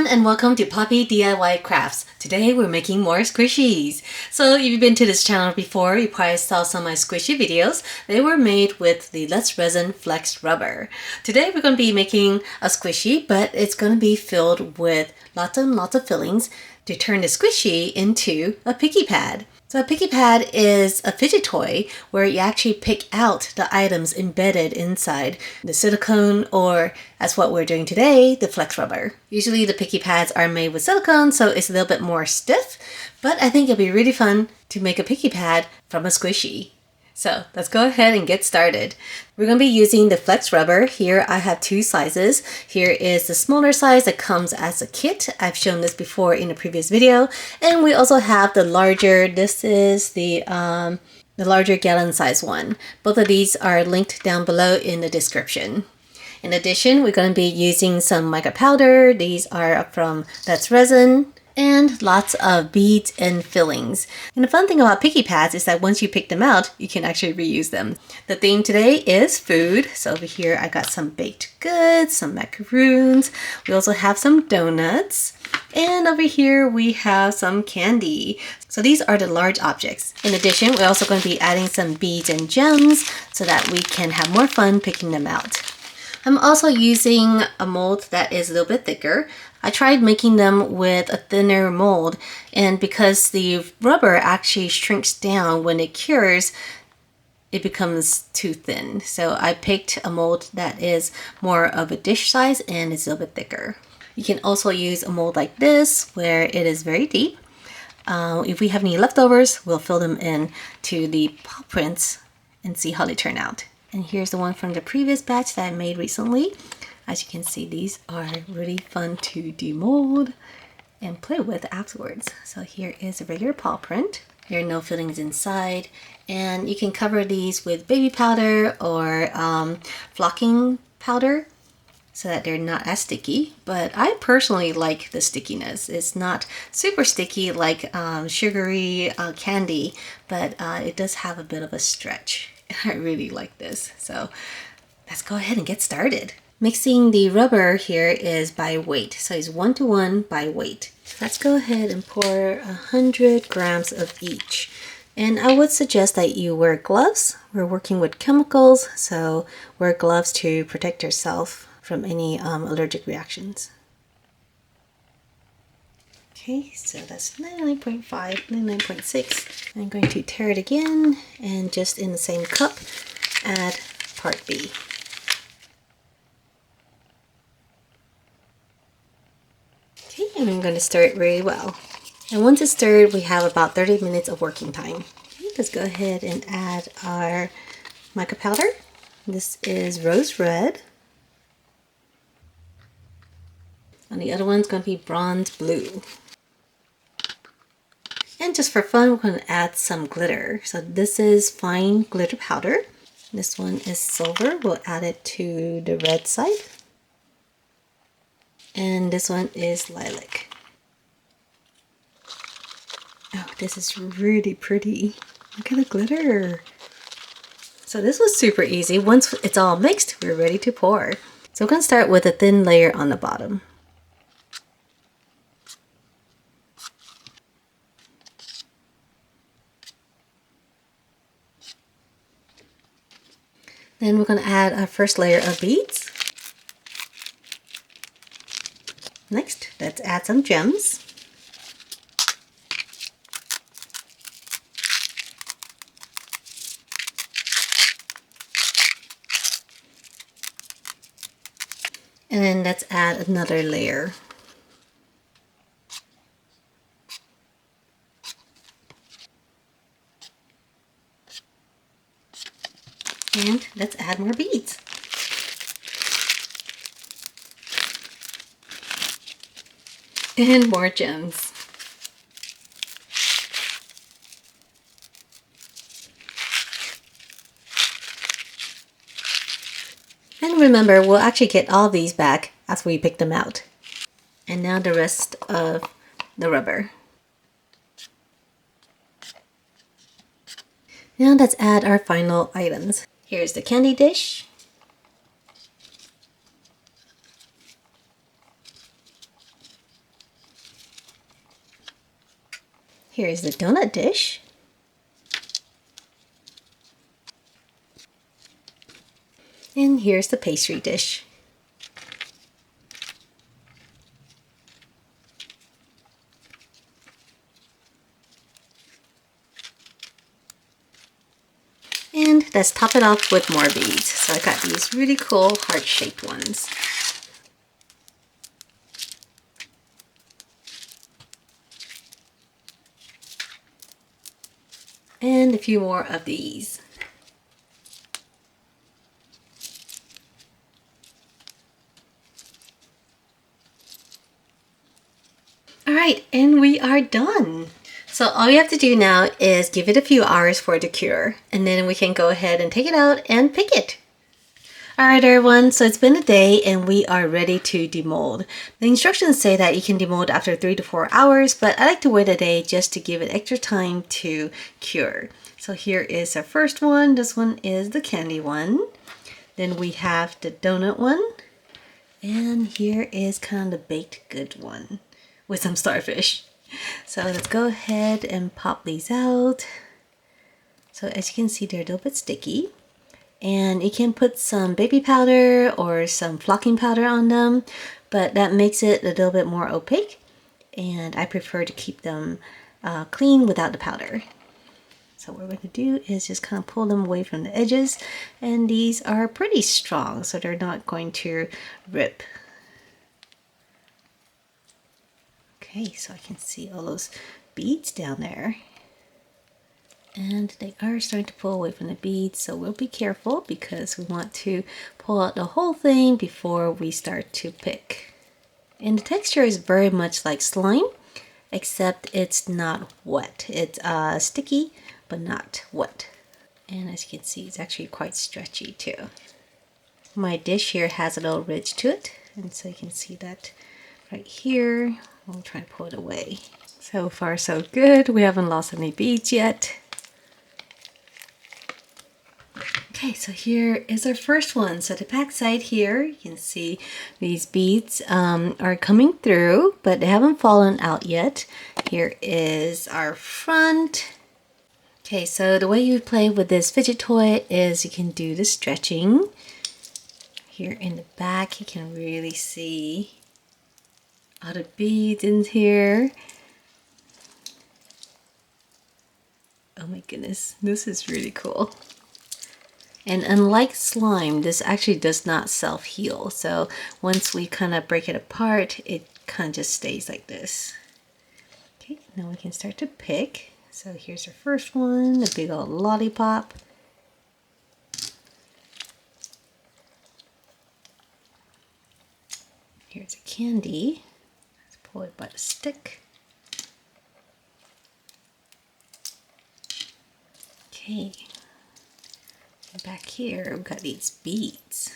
everyone, and welcome to Poppy DIY Crafts. Today we're making more squishies. So if you've been to this channel before, you probably saw some of my squishy videos. They were made with the Let's Resin Flex Rubber. Today we're going to be making a squishy, but it's going to be filled with lots and lots of fillings to turn the squishy into a picky pad. So a picky pad is a fidget toy where you actually pick out the items embedded inside the silicone, or as what we're doing today, the flex rubber. Usually the picky pads are made with silicone, so it's a little bit more stiff, but I think it'll be really fun to make a picky pad from a squishy. So let's go ahead and get started. We're going to be using the flex rubber. Here I have two sizes. Here is the smaller size that comes as a kit. I've shown this before in a previous video. And we also have the larger. This is the larger gallon size one. Both of these are linked down below in the description. In addition, we're going to be using some mica powder. These are from Let's Resin. And lots of beads and fillings. And the fun thing about picky pads is that once you pick them out, you can actually reuse them. The theme today is food. So over here I got some baked goods, some macaroons. We also have some donuts. And over here we have some candy. So these are the large objects. In addition, we're also going to be adding some beads and gems so that we can have more fun picking them out. I'm also using a mold that is a little bit thicker. I tried making them with a thinner mold, and because the rubber actually shrinks down when it cures, it becomes too thin. So I picked a mold that is more of a dish size and is a little bit thicker. You can also use a mold like this where it is very deep. If we have any leftovers, we'll fill them in to the paw prints and see how they turn out. And here's the one from the previous batch that I made recently. As you can see, these are really fun to demold and play with afterwards. So here is a regular paw print. There are no fillings inside. And you can cover these with baby powder or flocking powder so that they're not as sticky. But I personally like the stickiness. It's not super sticky like sugary candy, but it does have a bit of a stretch. I really like this. So let's go ahead and get started. Mixing the rubber here is by weight. So it's 1:1 by weight. Let's go ahead and pour 100 grams of each. And I would suggest that you wear gloves. We're working with chemicals, so wear gloves to protect yourself from any allergic reactions. Okay, so that's 99.5, 99.6. I'm going to tare it again, and just in the same cup, add part B. Okay, and I'm going to stir it really well. And once it's stirred, we have about 30 minutes of working time. Okay, let's go ahead and add our mica powder. This is rose red. And the other one's going to be bronze blue. And just for fun, we're going to add some glitter. So this is fine glitter powder. This one is silver. We'll add it to the red side. And this one is lilac. Oh, this is really pretty. Look at the glitter. So this was super easy. Once it's all mixed, we're ready to pour. So we're going to start with a thin layer on the bottom. Then we're going to add our first layer of beads. Next, let's add some gems. And then let's add another layer. And let's add more beads. And more gems. And remember, we'll actually get all these back after we pick them out. And now the rest of the rubber. Now let's add our final items. Here's the candy dish. Here's the donut dish. And here's the pastry dish. And let's top it off with more beads. So I got these really cool heart-shaped ones. And a few more of these. All right, and we are done. So all you have to do now is give it a few hours for it to cure, and then we can go ahead and take it out and pick it. All right, everyone, so it's been a day and we are ready to demold. The instructions say that you can demold after 3 to 4 hours, but I like to wait a day just to give it extra time to cure. So here is our first one. This one is the candy one. Then we have the donut one. And here is kind of the baked good one with some starfish. So let's go ahead and pop these out. So as you can see, they're a little bit sticky. And you can put some baby powder or some flocking powder on them, but that makes it a little bit more opaque. And I prefer to keep them clean without the powder. So what we're going to do is just kind of pull them away from the edges. And these are pretty strong, so they're not going to rip. Okay, so I can see all those beads down there. And they are starting to pull away from the beads, so we'll be careful because we want to pull out the whole thing before we start to pick. And the texture is very much like slime, except it's not wet. It's sticky, but not wet. And as you can see, it's actually quite stretchy too. My dish here has a little ridge to it, and so you can see that right here. We'll try to pull it away. So far so good. We haven't lost any beads yet. Okay, so here is our first one. So the back side here, you can see these beads are coming through, but they haven't fallen out yet. Here is our front. Okay, so the way you play with this fidget toy is you can do the stretching. Here in the back, you can really see all the beads in here. Oh my goodness, this is really cool. And unlike slime, this actually does not self-heal. So once we kind of break it apart, it kind of just stays like this. Okay, now we can start to pick. So here's our first one, the big old lollipop. Here's a candy. Let's pull it by the stick. Okay. Back here, we've got these beads.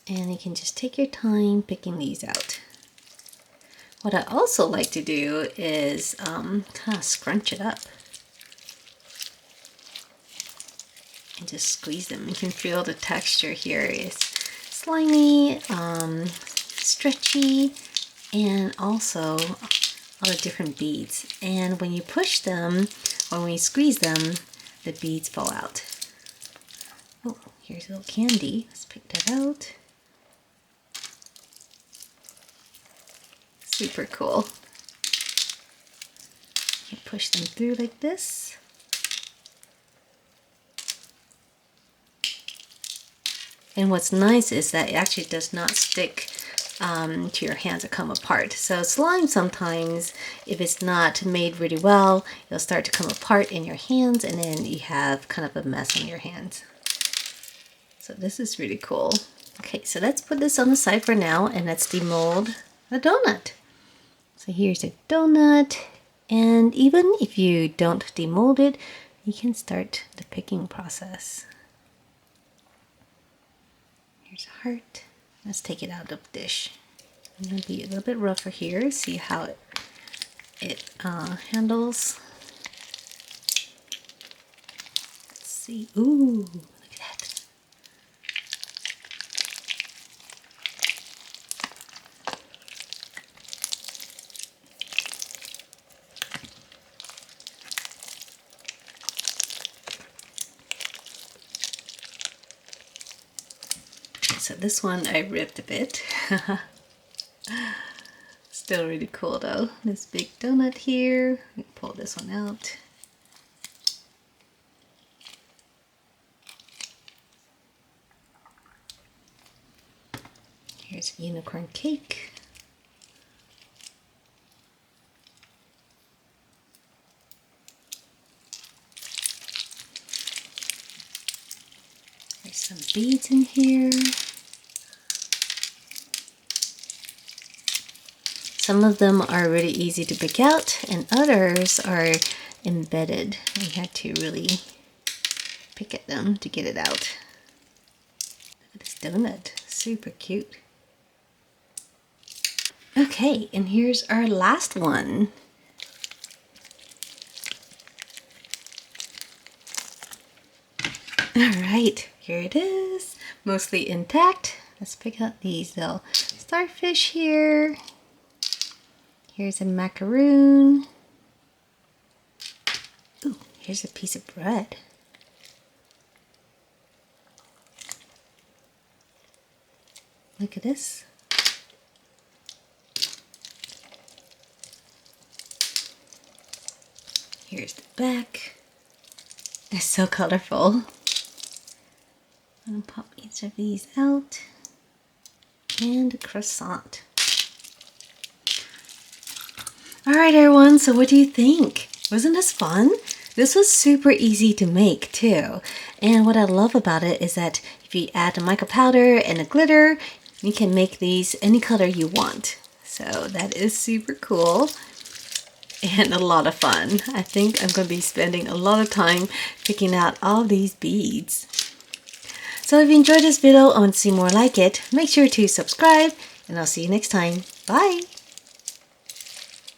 And you can just take your time picking these out. What I also like to do is kind of scrunch it up. And just squeeze them. You can feel the texture here is slimy, stretchy, and also all the different beads. And when you push them or when you squeeze them, the beads fall out. Oh, here's a little candy. Let's pick that out. Super cool. You can push them through like this. And what's nice is that it actually does not stick to your hands or come apart. So slime sometimes, if it's not made really well, it'll start to come apart in your hands and then you have kind of a mess on your hands. So this is really cool. Okay, so let's put this on the side for now and let's demold a donut. So here's a donut, and even if you don't demold it, you can start the picking process. Here's a heart. Let's take it out of the dish. I'm going to be a little bit rougher here, see how it handles. Let's see. Ooh, look at that. So this one I ripped a bit. Still really cool though. This big donut here. We pull this one out. Here's a unicorn cake. There's some beads in here. Some of them are really easy to pick out and others are embedded. We had to really pick at them to get it out. Look at this donut, super cute. Okay, and here's our last one. Alright, here it is, mostly intact. Let's pick out these little starfish here. Here's a macaroon. Ooh, here's a piece of bread. Look at this. Here's the back. It's so colorful. I'm gonna pop each of these out. And a croissant. Alright everyone, so what do you think? Wasn't this fun? This was super easy to make too. And what I love about it is that if you add a mica powder and a glitter, you can make these any color you want. So that is super cool and a lot of fun. I think I'm going to be spending a lot of time picking out all these beads. So if you enjoyed this video and want to see more like it, make sure to subscribe and I'll see you next time. Bye!